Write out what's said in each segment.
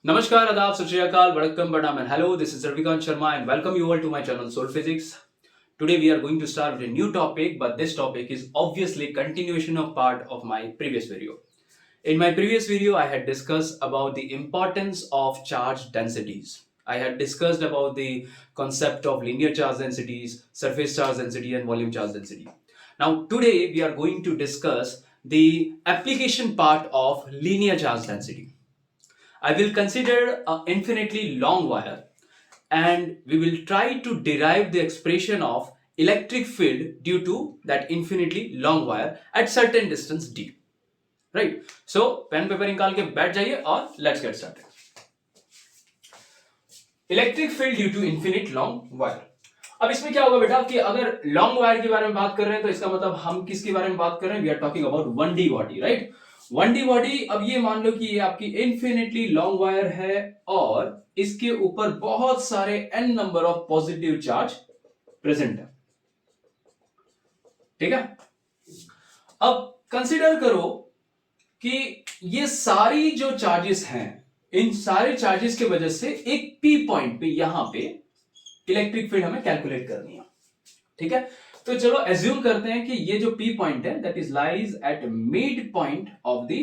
Namaskar, Adab, Sat Shri Akal, Vanakkam, Pranam and hello. This is Sarvikant Sharma and welcome you all to my channel Soul Physics. Today we are going to start with a new topic, but this topic is obviously continuation of part of my previous video. In my previous video, I had discussed about the importance of charge densities. I had discussed about the concept of linear charge densities, surface charge density and volume charge density. Now today we are going to discuss the application part of linear charge density. I will consider an infinitely long wire and we will try to derive the expression of electric field due to that infinitely long wire at certain distance d. Right? So pen paper निकाल के बैठ जाइए और let's get started. Electric field due to infinite long wire. अब इसमें क्या होगा बेटा कि अगर लॉन्ग वायर के बारे में बात कर रहे हैं तो इसका मतलब हम किसके बारे में बात कर रहे हैं? We are talking about 1D body, right? 1D body. अब ये मान लो कि ये आपकी इन्फिनिटली लॉन्ग वायर है और इसके ऊपर बहुत सारे n number of positive charge present है. ठीक है. अब कंसिडर करो कि ये सारी जो चार्जेस हैं, इन सारे चार्जेस की वजह से एक P पॉइंट पे यहां पे इलेक्ट्रिक फील्ड हमें कैलकुलेट करनी है. ठीक है. तो चलो एज्यूम करते हैं कि ये जो P पॉइंट है that is lies at mid point of the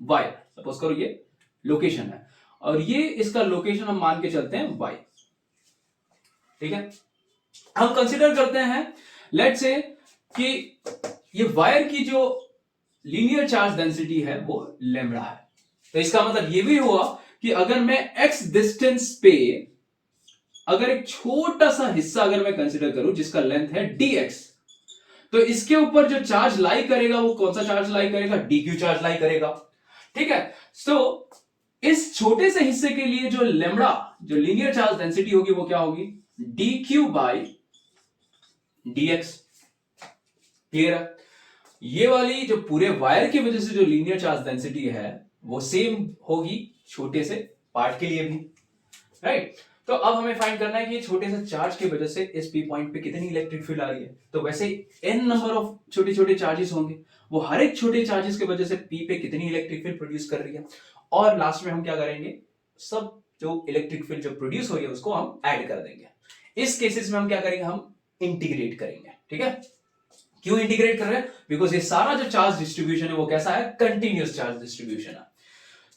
wire. Suppose करो ये लोकेशन है और ये इसका लोकेशन हम मान के चलते हैं y. ठीक है. हम कंसीडर करते हैं लेट्स से कि ये वायर की जो लीनियर चार्ज डेंसिटी है वो लैम्बडा है. तो इसका मतलब ये भी हुआ कि अगर मैं x डिस्टेंस पे अगर एक छोटा सा हिस्सा अगर मैं कंसीडर करूं जिसका लेंथ है dx, तो इसके ऊपर जो चार्ज लाई करेगा वो कौन सा चार्ज लाई करेगा? dq चार्ज लाई करेगा. ठीक है. तो इस छोटे से हिस्से के लिए जो लैम्बडा जो लीनियर चार्ज डेंसिटी होगी वो क्या होगी? dq bye dx. क्लियर है. ये वाली जो पूरे वायर की वजह से जो लीनियर चार्ज डेंसिटी है वो सेम होगी छोटे से पार्ट के लिए भी, राइट? तो अब हमें फाइंड करना है कि छोटे से चार्ज की वजह से इस पी पॉइंट पे कितनी इलेक्ट्रिक फील्ड आ रही है. तो वैसे n नंबर ऑफ छोटे छोटे चार्जेस होंगे, वो हर एक छोटे चार्जेस की वजह से पी पे कितनी इलेक्ट्रिक फील्ड प्रोड्यूस कर रही है. और लास्ट में हम क्या करेंगे? सब जो इलेक्ट्रिक फील्ड जो प्रोड्यूस हो रही है उसको हम ऐड कर देंगे. इस केसेस में हम क्या करेंगे? हम इंटीग्रेट करेंगे. ठीक है. क्यों इंटीग्रेट कर रहे हैं? बिकॉज ये सारा जो चार्ज डिस्ट्रीब्यूशन है वो कैसा है? कंटिन्यूअस चार्ज डिस्ट्रीब्यूशन है.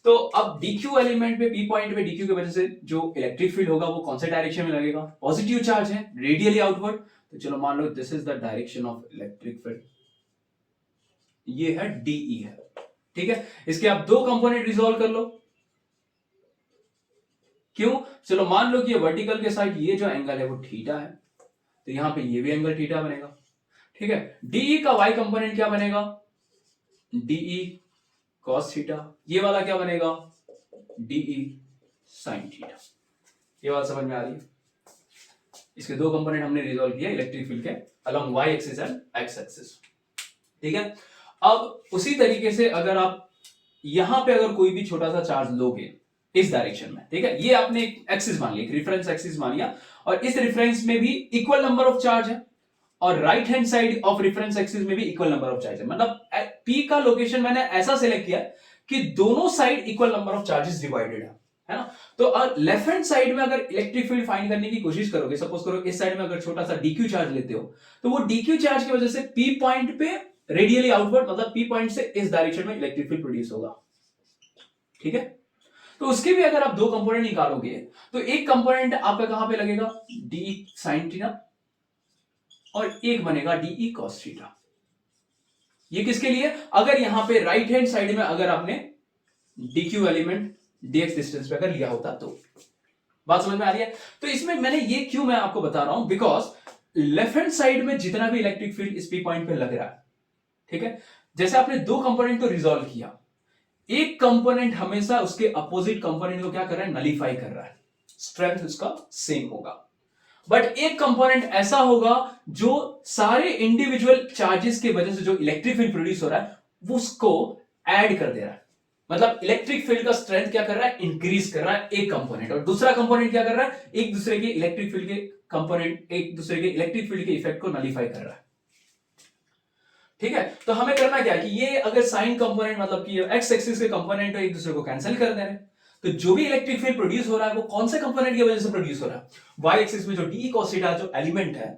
तो अब dq एलिमेंट पे p पॉइंट पे dq की वजह से जो इलेक्ट्रिक फील्ड होगा वो कौन से डायरेक्शन में लगेगा? पॉजिटिव चार्ज है, रेडियली आउटवर्ड. तो चलो मान लो this is the direction of electric field. ये है de है. ठीक है. इसके आप दो कंपोनेंट रिजॉल्व कर लो. क्यों? चलो मान लो कि ये वर्टिकल के साइड ये जो एंगल है वो थीटा है, तो यहां पे ये भी एंगल थीटा बनेगा. ठीक है. de का y कंपोनेंट क्या बनेगा? de cos theta. ये वाला क्या बनेगा? de sin theta. ये बात समझ में आ रही है? इसके दो कंपोनेंट हमने रिजॉल्व किया इलेक्ट्रिक फील्ड के along y axis and x axis. ठीक है. अब उसी तरीके से अगर आप यहां पे अगर कोई भी छोटा सा चार्ज लोगे इस डायरेक्शन में, ठीक है, ये आपने एक एक्सिस मान लिया, एक रेफरेंस एक्सिस मान लिया और इस रेफरेंस में भी इक्वल नंबर ऑफ चार्ज है और right hand side of reference axis में भी इक्वल नंबर ऑफ चार्ज है. मतलब P का लोकेशन मैंने ऐसा सिलेक्ट किया कि दोनों side equal number of charges divided है ना. तो लेफ्ट हैंड साइड में अगर इलेक्ट्रिक फील्ड फाइंड करने की कोशिश करोगे, सपोज करो इस साइड में अगर छोटा सा dq चार्ज लेते हो तो वो dq चार्ज की वजह से P पॉइंट पे रेडियली आउटवर्ड मतलब P पॉइंट से इस डायरेक्शन में इलेक्ट्रिक फील्ड प्रोड्यूस होगा. ठीक है. तो उसके भी अगर आप दो कंपोनेंट निकालोगे तो एक कंपोनेंट आपका कहां पे लगेगा? d sin थीटा और एक बनेगा de cos थीटा. ये किसके लिए? अगर यहां पे राइट हैंड साइड में अगर आपने dq एलिमेंट dx डिस्टेंस पे अगर लिया होता तो. बात समझ में आ रही है? तो इसमें मैंने ये क्यों मैं आपको बता रहा हूं, बिकॉज लेफ्ट हैंड साइड में जितना भी इलेक्ट्रिक फील्ड इस पी पॉइंट पे लग रहा है, ठीक है, जैसे आपने दो कंपोनेंट को रिजॉल्व किया, एक कंपोनेंट हमेशा उसके अपोजिट कंपोनेंट को क्या कर रहा है? नलीफाई कर रहा है. स्ट्रेंथ उसका सेम होगा. बट एक कंपोनेंट ऐसा होगा जो सारे इंडिविजुअल चार्जेस की वजह से जो इलेक्ट्रिक फील्ड प्रोड्यूस हो रहा है वो उसको ऐड कर दे रहा है. मतलब इलेक्ट्रिक फील्ड का स्ट्रेंथ क्या कर रहा है? इंक्रीज कर रहा है एक कंपोनेंट, और दूसरा कंपोनेंट क्या कर रहा है? एक दूसरे के इलेक्ट्रिक फील्ड के कंपोनेंट एक दूसरे के इलेक्ट्रिक फील्ड के इफेक्ट को नलीफाई कर रहा है. ठीक है. तो हमें करना क्या है कि ये अगर साइन कंपोनेंट मतलब कि एक्स एक्सिस के कंपोनेंट एक दूसरे को कैंसिल कर दे रहे हैं, तो जो भी इलेक्ट्रिक फील्ड प्रोड्यूस हो रहा है वो कौन से कंपोनेंट की वजह से प्रोड्यूस हो रहा है? वाई एक्सिस में जो डी cos थीटा जो एलिमेंट है,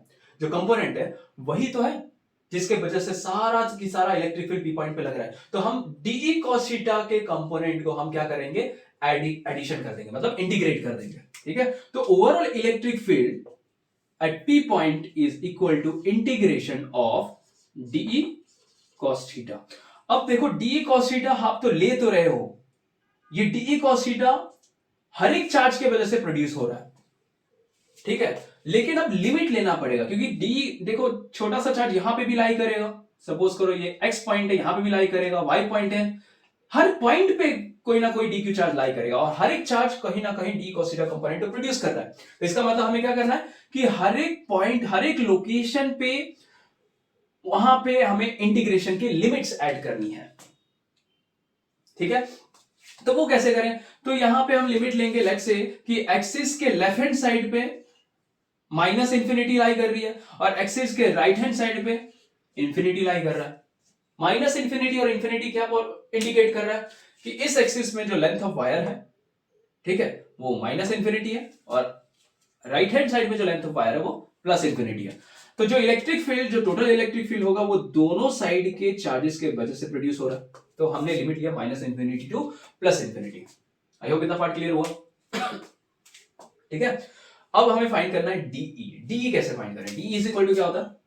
जो कंपोनेंट है, वही तो है जिसके वजह से सारा की सारा इलेक्ट्रिक फील्ड पी पॉइंट पे लग रहा है। तो हम डी cos थीटा के कंपोनेंट को हम क्या करेंगे? एडिशन कर देंगे, मतलब इंटीग्रेट कर देंगे। ठीक है, तो overall electric field at P point is equal to integration of d cos theta. अब देखो डी cos थीटा आप तो ले तो रहे हो, ये डी cos थीटा हर एक चार्ज के वजह से प्रोड्यूस हो रहा है, ठीक है, लेकिन अब लिमिट लेना पड़ेगा क्योंकि डी देखो छोटा सा चार्ज यहां पे भी लाई करेगा, सपोज करो ये एक्स पॉइंट है, यहां पे भी लाई करेगा, वाई पॉइंट है, हर पॉइंट पे कोई ना कोई डी क्यू चार्ज लाई करेगा और हर एक चार्ज कहीं ना कहीं डी cos थीटा कंपोनेंट को प्रोड्यूस कर रहा है। तो इसका मतलब हमें क्या करना है कि हर एक पॉइंट, हर एक लोकेशन पे, वहां पे हमें इंटीग्रेशन की लिमिट्स ऐड करनी है। ठीक है, तो वो कैसे करें? तो यहां पे हम लिमिट लेंगे, लेट्स से कि एक्सिस के लेफ्ट हैंड साइड पे माइनस इंफिनिटी लाई कर रही है और एक्सिस के राइट हैंड साइड पे इंफिनिटी लाई कर रहा है। माइनस इंफिनिटी और इंफिनिटी क्या इंडिकेट कर रहा है कि इस एक्सिस में जो लेंथ ऑफ वायर है, ठीक है, वो माइनस इंफिनिटी है और राइट हैंड साइड में जो लेंथ ऑफ वायर है वो प्लस इंफिनिटी है। तो जो इलेक्ट्रिक फील्ड, जो टोटल इलेक्ट्रिक फील्ड होगा वो दोनों साइड के चार्जेस के वजह से प्रोड्यूस हो रहा है। तो हमने लिमिट लिया minus infinity two plus infinity. I hope इतना पार्ट क्लियर हुआ। ठीक है, अब हमें फाइंड करना है डीई। डीई कैसे फाइंड करें? डीई इज इक्वल टू क्या होता है?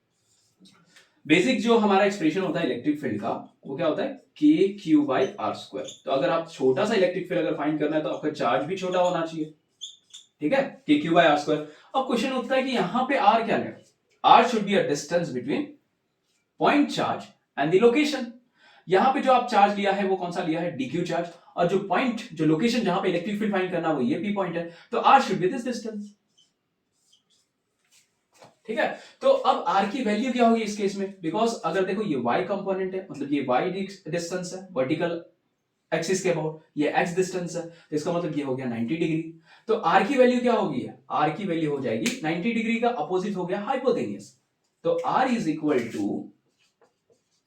बेसिक जो हमारा एक्सप्रेशन होता है इलेक्ट्रिक फील्ड का, वो क्या होता है? K q by r square. तो अगर आप छोटा सा इलेक्ट्रिक फील्ड अगर फाइंड करना है तो आपका चार्ज भी छोटा होना चाहिए, ठीक है, k q by r square. अब क्वेश्चन उठता है कि यहां पे आर क्या है? R should be a distance between point charge and the location. यहां पे जो आप चार्ज लिया है वो कौन सा लिया है? Dq charge. और जो पॉइंट, जो लोकेशन जहां पे इलेक्ट्रिक फील्ड फाइंड करना है वो ये पी पॉइंट है, तो r should be this distance. ठीक है, तो अब आर की वैल्यू क्या होगी इस केस में? बिकॉज अगर देखो ये y कंपोनेंट है, मतलब ये y डिस्टेंस है वर्टिकल एक्सिस के अबाउट, ये x डिस्टेंस है, तो इसका मतलब ये हो गया 90 डिग्री। तो r की वैल्यू क्या होगी? r की वैल्यू हो जाएगी 90 डिग्री का अपोजिट हो गया हाइपोटेन्यूस। तो r is equal to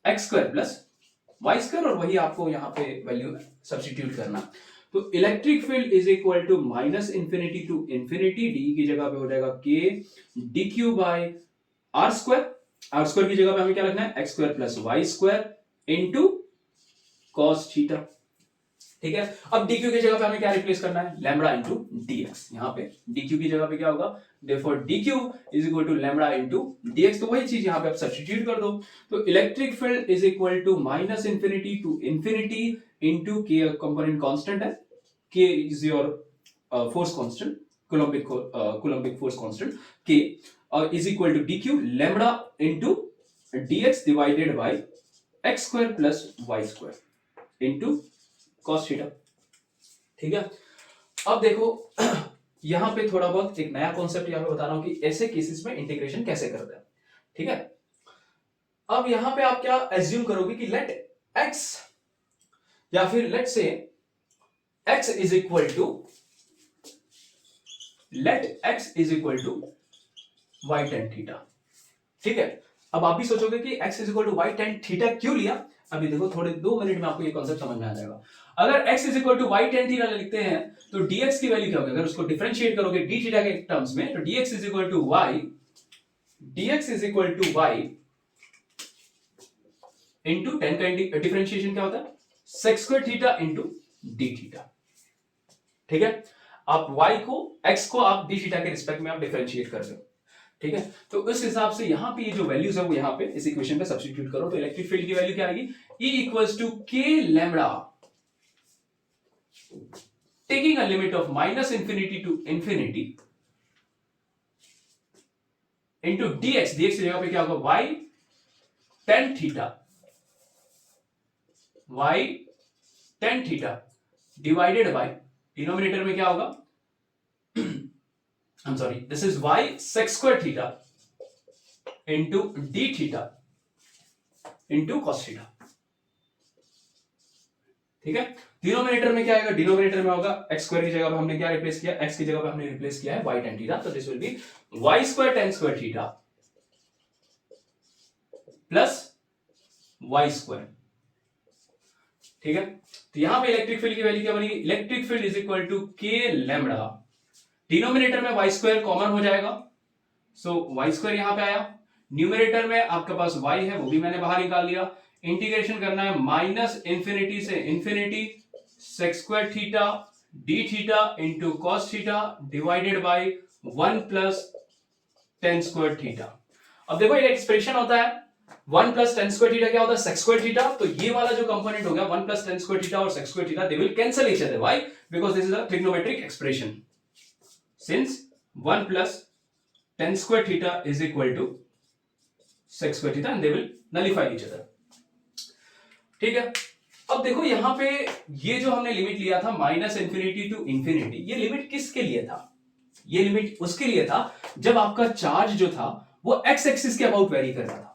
x square plus y square, और वही आपको यहां पे वैल्यू सब्स्टिट्यूट करना। तो electric field is equal to minus infinity to infinity, d की जगह पे हो जाएगा k d q by r square. R square की जगह पे हमें क्या लिखना है? X square plus y square into cos theta. ठीक है, अब dq की जगह पे हमें क्या रिप्लेस करना है? Lambda into dx। यहां पे dq की जगह पे क्या होगा? therefore dq is equal to lambda into dx। तो वही चीज यहां पे आप सब्स्टिट्यूट कर दो। तो electric field is equal to minus infinity to infinity into k component constant है, k is your force constant, Coulombic force constant k, और is equal to dq lambda into dx divided by x square plus y square into cos theta. ठीक है, अब देखो यहां पे थोड़ा बहुत एक नया कॉन्सेप्ट यहां पे बता रहा हूं कि ऐसे केसेस में इंटीग्रेशन कैसे करते हैं। ठीक है, अब यहां पे आप क्या एज्यूम करोगे कि लेट x, या फिर लेट से x is equal to, let x is equal to y tan theta. ठीक है, अब आप भी सोचोगे कि x is equal to y tan theta क्यों लिया? अभी देखो थोड़े 2 मिनट में आपको ये कॉन्सेप्ट समझ में आ जाएगा। अगर x is equal to y tan theta लिखते हैं तो dx की वैल्यू क्या होगी? अगर उसको डिफरेंशिएट करोगे d थीटा के टर्म्स में, तो dx is equal to y, dx is equal to y into tan का डिफरेंशिएशन क्या होता है? sec square theta into d theta. ठीक है, आप y को, x को आप d थीटा के रिस्पेक्ट में आप डिफरेंशिएट कर रहे हो। ठीक है, तो उस हिसाब से यहां पे ये जो वैल्यूज है वो यहां पे इस इक्वेशन पे सब्स्टिट्यूट करो, तो इलेक्ट्रिक फील्ड की वैल्यू क्या आएगी? E equals to k lambda taking a limit of minus infinity to infinity into dx। dx की जगह पे क्या होगा? y tan theta, y tan theta divided by, denominator में क्या होगा? I'm sorry, this is y sec square theta into d theta into cos theta। ठीक है, डिनोमिनेटर में क्या आएगा? डिनोमिनेटर में होगा x स्क्वायर की जगह पे हमने क्या रिप्लेस किया? x की जगह पे हमने रिप्लेस किया है y tan थीटा, तो this will be y square tan square theta plus y square. ठीक है, तो यहां पे इलेक्ट्रिक फील्ड की वैल्यू क्या बनेगी, electric field is equal to k lambda, denominator में वाई स्क्वायर कॉमन हो जाएगा, सो वाई स्क्वायर यहां पे आया, न्यूमरेटर में आपके पास y है वो भी मैंने बाहर निकाल लिया, इंटीग्रेशन करना है माइनस इंफिनिटी से infinity sec square theta d theta into cos theta divided by 1 plus tan square theta. अब देखो ये एक्सप्रेशन होता है 1 प्लस टेन स्क्वायर थीटा क्या होता है सेक स्क्वायर थीटा, तो ये वाला जो कंपोनेंट हो गया 1 प्लस टेन स्क्वायर थीटा और sec square theta they will cancel each other, why, because this is a trigonometric expression, since 1 plus tan square theta is equal to sec square theta and they will nullify each other. ठीक है, अब देखो यहां पे ये जो हमने limit लिया था माइनस इंफिनिटी टू इंफिनिटी, ये लिमिट किसके लिए था, ये लिमिट उसके लिए था जब आपका चार्ज जो था वो एक्स एक्सिस के अबाउट वेरी कर रहा था,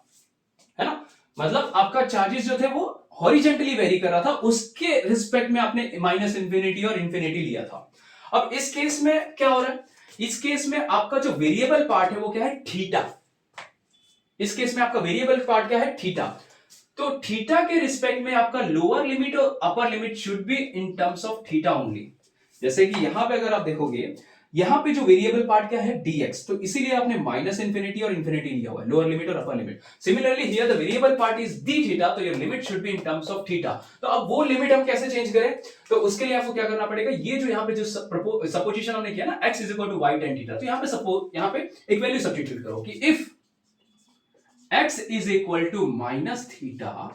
है ना, मतलब आपका चार्जेस जो थे वो हॉरिजेंटली वेरी कर रहा था, उसके रिस्पेक्ट में आपने माइनस इंफिनिटी और इंफिनिटी लिया था। अब इस केस में क्या हो रहा है, इस केस में आपका जो वेरिएबल पार्ट है वो क्या है, थीटा, इस केस में आपका वेरिएबल पार्ट क्या है, थीटा, तो थीटा के रिस्पेक्ट में आपका लोअर लिमिट और upper limit should be in terms of theta only. जैसे कि यहां पे अगर आप देखोगे यहां पे जो वेरिएबल पार्ट क्या है dx, तो इसीलिए आपने माइनस इंफिनिटी और इंफिनिटी लिया हुआ है, लोअर लिमिट और upper limit. Similarly here the variable part is d theta, तो your limit should be in terms of theta. तो अब वो लिमिट हम कैसे चेंज करें, तो उसके लिए आपको क्या करना पड़ेगा, ये जो यहां पे जो सपोजिशन हमने किया ना x is equal to y tan theta, तो यहां पे सपोज यहां पे एक वैल्यू सब्स्टिट्यूट करो कि if x is equal to minus theta,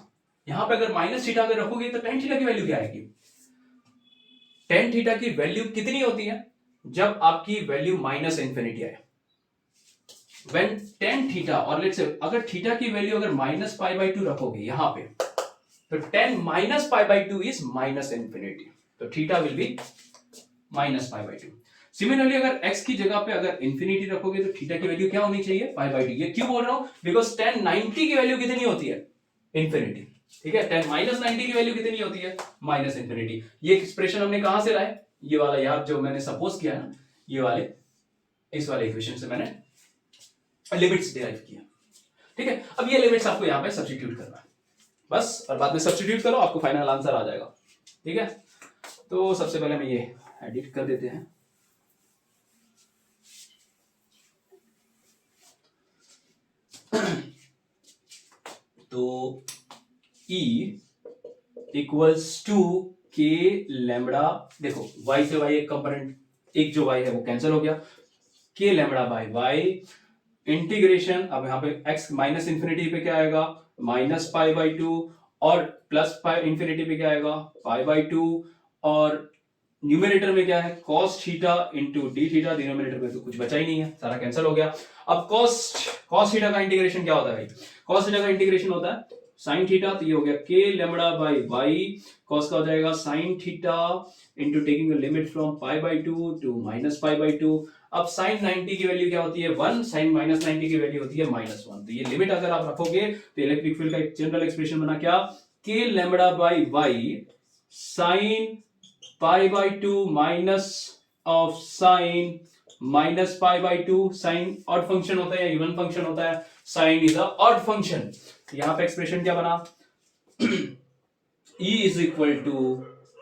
यहां पे अगर माइनस थीटा अगर रखोगे तो tan थीटा की वैल्यू क्या आएगी, tan थीटा की वैल्यू कितनी होती है जब आपकी वैल्यू माइनस इंफिनिटी आए, व्हेन tan थीटा, और लेट्स से अगर थीटा की वैल्यू अगर माइनस पाई बाई 2 रखोगे यहां पे, तो tan minus pi by 2 is minus infinity, तो theta will be minus pi by 2। Similarly अगर x की जगह पे अगर इंफिनिटी रखोगे तो थीटा की वैल्यू क्या होनी चाहिए, पाई बाई 2। ये क्यों बोल रहा हूं, बिकॉज tan 90 की वैल्यू कितनी होती है, इंफिनिटी, ठीक है, tan माइनस 90 की वैल्यू कितनी होती है, माइनस इंफिनिटी। ये एक्सप्रेशन हमने कहां से लाए, ये वाला यार जो मैंने सपोज किया ना, ये वाले इस वाले इक्वेशन से मैंने लिमिट्स डिराइव किया। ठीक है, अब ये लिमिट्स आपको यहां पे सब्स्टिट्यूट करना है बस, और बाद में सब्स्टिट्यूट करो आपको फाइनल आंसर आ जाएगा। ठीक है, तो सबसे पहले मैं ये एडिट कर देते हैं, तो E equals to k lambda, देखो y से y एक कंपोनेंट, एक जो y है वो कैंसिल हो गया, के लैम्बडा बाई y इंटीग्रेशन, अब यहां पे x माइनस इंफिनिटी पे क्या आएगा, माइनस पाई बाई 2, और प्लस पाई इंफिनिटी पे क्या आएगा, पाई बाई 2, और न्यूमरेटर में क्या है cos theta into D theta, denominator में तो कुछ बचा ही नहीं है, सारा कैंसिल हो गया। अब cos थीटा का इंटीग्रेशन क्या होता है भाई, cos थीटा का इंटीग्रेशन होता है sin थीटा, तो ये हो गया k lambda by y, cos का हो जाएगा sin theta into taking the limit from pi by 2 to minus pi by 2। अब sin 90 की वैल्यू क्या होती है 1, sin माइनस 90 की वैल्यू होती है -1, तो ये लिमिट अगर आप रखोगे तो इलेक्ट्रिक फील्ड का एक जनरल एक्सप्रेशन बना क्या, k lambda by y sin pi by 2 minus of sine minus pi by 2, sine odd function होता है या इवन फंक्शन होता है, sine is a odd function, यहां पे एक्सप्रेशन क्या बना E is equal to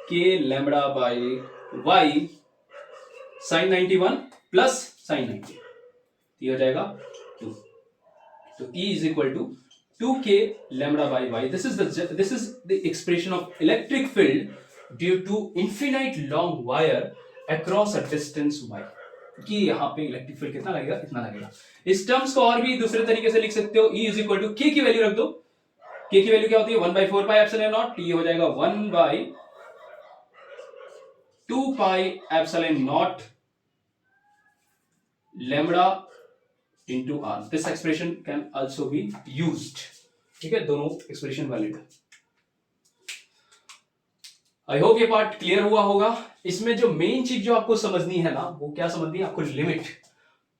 k lambda by y sine 91 plus sine 90, ये हो जाएगा 2, तो E is equal to 2k lambda by y, this is the expression of electric field due to infinite long wire across a distance y, कि यहाँ पे electric field कितना लगेगा, इतना लगेगा। इस टर्म्स को और भी दूसरे तरीके से लिख सकते हो, E is equal to k की वैल्यू रख दो, k की वैल्यू क्या होती है 1/4 पाई एप्सिलॉन नॉट, ये हो जाएगा 1/2 pi epsilon not lambda into r, this expression can also be used। ठीक है, दोनों एक्सप्रेशन वैलिड है। आई होप ये पार्ट क्लियर हुआ होगा। इसमें जो मेन चीज जो आपको समझनी है ना, वो क्या समझनी है आपको, लिमिट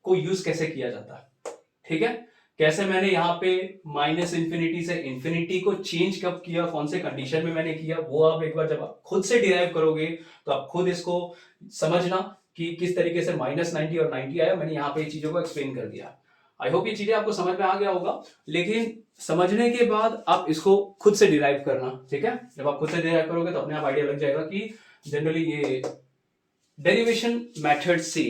को यूज कैसे किया जाता है। ठीक है, कैसे मैंने यहाँ पे माइनस इंफिनिटी से इंफिनिटी को चेंज कब किया, कौन से कंडीशन में मैंने किया, वो आप एक बार जब आप खुद से डिराइव करोगे तो आप खुद इसको समझना कि किस तरीके से -90 और 90 आया, मैंने यहाँ पे चीजों को एक्सप्लेन कर दिया। आई होप ये चीजें आपको समझ में आ गया होगा, लेकिन समझने के बाद आप इसको खुद से डिराइव करना, ठीक है। जब आप खुद से डिराइव करोगे तो अपने आप आइडिया लग जाएगा कि जनरली ये डेरिवेशन मेथड से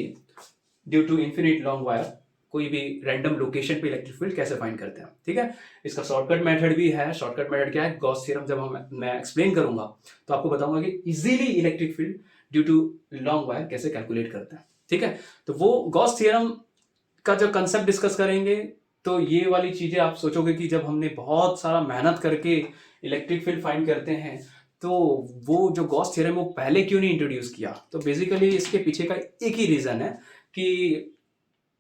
due to infinite long wire कोई भी रैंडम लोकेशन पे इलेक्ट्रिक फील्ड कैसे फाइंड करते हैं, ठीक है। इसका शॉर्टकट मेथड भी है। शॉर्टकट मेथड क्या है, गॉस थ्योरम जब मैं एक्सप्लेन करूंगा तो आपको बताऊंगा कि easily electric field due to long wire कैसे कैलकुलेट करते हैं, ठीक है। तो वो गॉस थ्योरम का जो कंसेप्ट डिस्कस करेंगे तो ये वाली चीजें आप सोचोगे कि जब हमने बहुत सारा मेहनत करके इलेक्ट्रिक फील्ड फाइंड करते हैं तो वो जो गॉस थ्योरम वो पहले क्यों नहीं इंट्रोड्यूस किया। तो बेसिकली इसके पीछे का एक ही रीजन है कि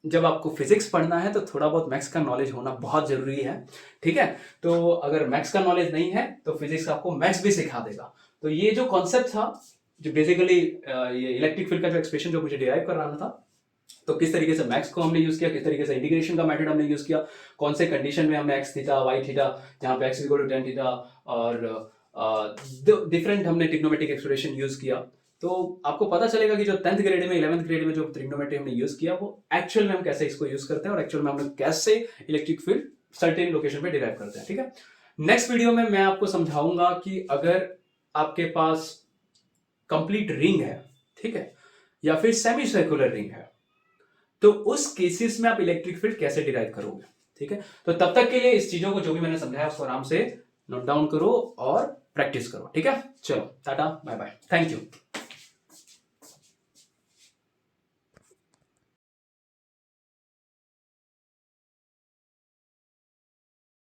जब आपको फिजिक्स पढ़ना है तो थोड़ा बहुत मैथ्स का नॉलेज होना बहुत जरूरी है, ठीक है। तो अगर मैथ्स का नॉलेज नहीं है तो फिजिक्स आपको मैथ्स भी सिखा देगा। तो ये जो कॉन्सेप्ट था, जो बेसिकली ये इलेक्ट्रिक फील्ड का जो एक्सप्रेशन जो मुझे डिराइव करना था, तो किस तरीके से मैक्स को हमने यूज किया, किस तरीके से इंटीग्रेशन का मेथड हमने यूज किया, कौन से कंडीशन में हमने एक्स थीटा वाई थीटा, यहाँ पे x equal to tan theta और डिफरेंट हमने ट्रिग्नोमेट्रिक एक्सप्रेशन यूज किया। तो आपको पता चलेगा कि जो 10th ग्रेड में 11th ग्रेड में जो ट्रिग्नोमेट्री हमने यूज किया वो एक्चुअल में हम कैसे इसको यूज करते हैं और एक्चुअल में हम कैसे इलेक्ट्रिक फील्ड सर्टेन लोकेशन पे डिराइव करते हैं, ठीक है। नेक्स्ट वीडियो में मैं आपको समझाऊंगा कि अगर आपके पास कंप्लीट रिंग है, ठीक है, या फिर सेमी सर्कुलर रिंग है, तो उस केसेस में आप इलेक्ट्रिक फील्ड कैसे डिराइव करोगे, ठीक है। तो तब तक के लिए इस चीजों को जो भी मैंने समझाया उसको आराम से नोट डाउन करो और प्रैक्टिस करो, ठीक है। चलो tata bye bye, thank you.